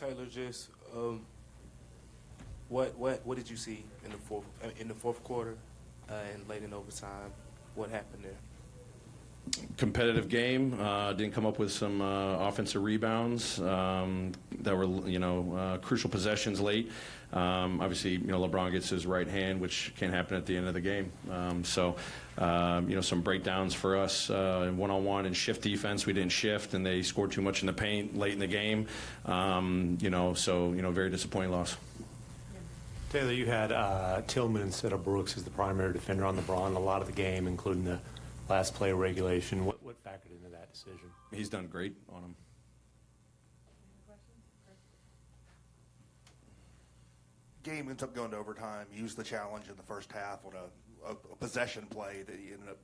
Taylor, just what did you see in the fourth quarter and late in overtime? What happened there? Competitive game. Didn't come up with some offensive rebounds that were, crucial possessions late. Obviously, LeBron gets his right hand, which can happen at the end of the game. Some breakdowns for us in one-on-one and shift defense. We didn't shift, and they scored too much in the paint late in the game. Very disappointing loss. Taylor, you had Tillman instead of Brooks as the primary defender on LeBron a lot of the game, including the last play of regulation. What factored into that decision? He's done great on him. Game ends up going to overtime. You used the challenge in the first half on a possession play that you ended up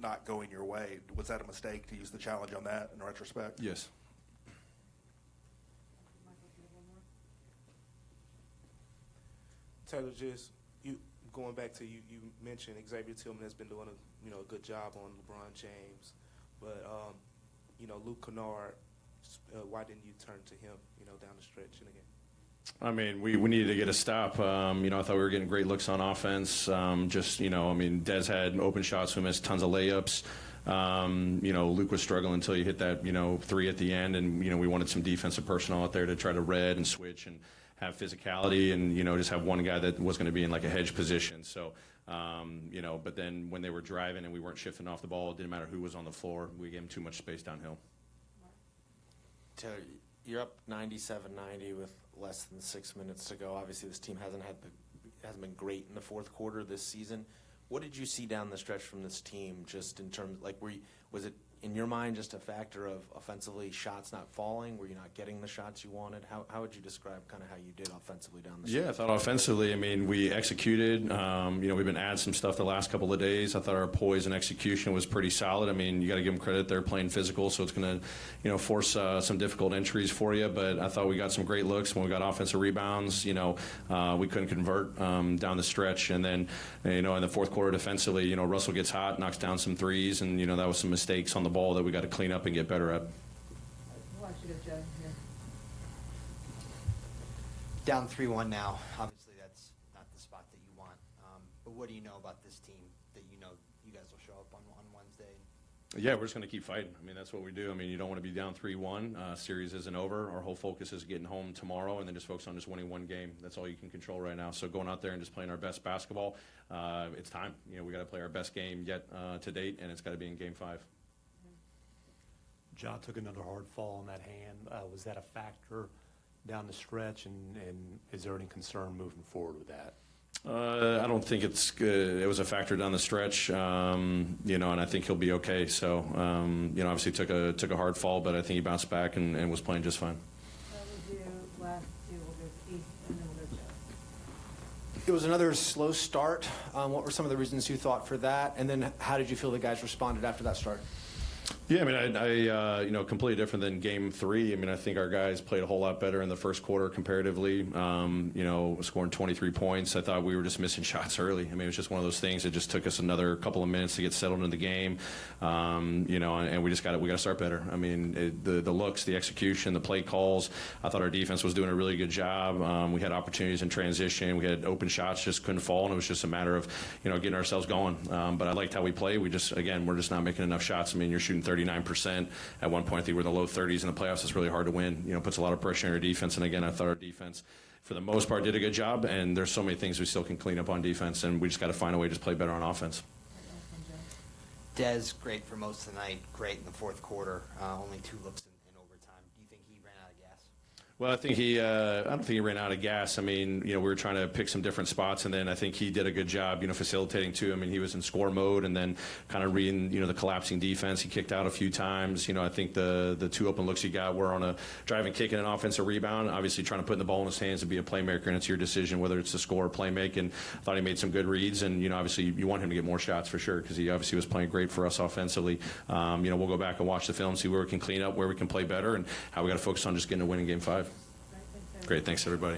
not going your way. Was that a mistake to use the challenge on that in retrospect? Yes. Taylor, just going back to you mentioned Xavier Tillman has been doing a good job on LeBron James, but Luke Kennard, why didn't you turn to him down the stretch in the game? I mean, we needed to get a stop. I thought we were getting great looks on offense. Dez had open shots. We missed tons of layups. Luke was struggling until he hit that, three at the end. And, we wanted some defensive personnel out there to try to read and switch and have physicality and, just have one guy that was going to be in like a hedge position. So, but then when they were driving and we weren't shifting off the ball, it didn't matter who was on the floor. We gave them too much space downhill. Taylor, you're up 97-90 with less than 6 minutes to go. Obviously, this team hasn't been great in the fourth quarter this season. What did you see down the stretch from this team, just in terms was it in your mind just a factor of offensively shots not falling? Were you not getting the shots you wanted? How would you describe kind of how you did offensively down the stretch? Yeah, I thought offensively, we executed. We've been adding some stuff the last couple of days. I thought our poise and execution was pretty solid. You got to give them credit. They're playing physical, so it's going to, force some difficult entries for you. But I thought we got some great looks when we got offensive rebounds. We couldn't convert down the stretch. And then, in the fourth quarter defensively, Russell gets hot, knocks down some threes, and, that was some mistakes on the ball that we got to clean up and get better at. Watch you go, Joe. Here. Down 3-1 now. Obviously, that's not the spot that you want. But what do you know about this team that you guys will show up on Wednesday? Yeah, we're just going to keep fighting. That's what we do. You don't want to be down 3-1. Series isn't over. Our whole focus is getting home tomorrow and then just focus on just winning one game. That's all you can control right now. So going out there and just playing our best basketball, it's time. We got to play our best game yet to date, and it's got to be in Game 5. Ja took another hard fall on that hand. Was that a factor down the stretch, and is there any concern moving forward with that? I don't think it was a factor down the stretch, and I think he'll be okay. So, obviously took a hard fall, but I think he bounced back and was playing just fine. We'll do last two. We'll go Keith, and then we'll go Joe. It was another slow start. What were some of the reasons you thought for that? And then how did you feel the guys responded after that start? Yeah, I completely different than Game 3. I think our guys played a whole lot better in the first quarter comparatively. Scoring 23 points. I thought we were just missing shots early. It was just one of those things. It just took us another couple of minutes to get settled in the game. And we got to start better. The looks, the execution, the play calls. I thought our defense was doing a really good job. We had opportunities in transition. We had open shots, just couldn't fall, and it was just a matter of getting ourselves going. But I liked how we played. We're just not making enough shots. You're shooting 39%. At one point, I think we're in the low 30s in the playoffs. It's really hard to win. Puts a lot of pressure on our defense. And again, I thought our defense, for the most part, did a good job. And there's so many things we still can clean up on defense. And we just got to find a way to just play better on offense. Dez, great for most of the night. Great in the fourth quarter. Only 2 looks in overtime. Do you think he ran out of gas? Well, I don't think he ran out of gas. We were trying to pick some different spots, and then I think he did a good job, facilitating too. He was in score mode, and then kind of reading, the collapsing defense. He kicked out a few times. I think the 2 open looks he got were on a drive and kick and an offensive rebound. Obviously, trying to put the ball in his hands and be a playmaker, and it's your decision whether it's to score or play make. And I thought he made some good reads, and obviously you want him to get more shots for sure because he obviously was playing great for us offensively. We'll go back and watch the film, see where we can clean up, where we can play better, and how we got to focus on just getting a win in Game 5. Great, thanks everybody.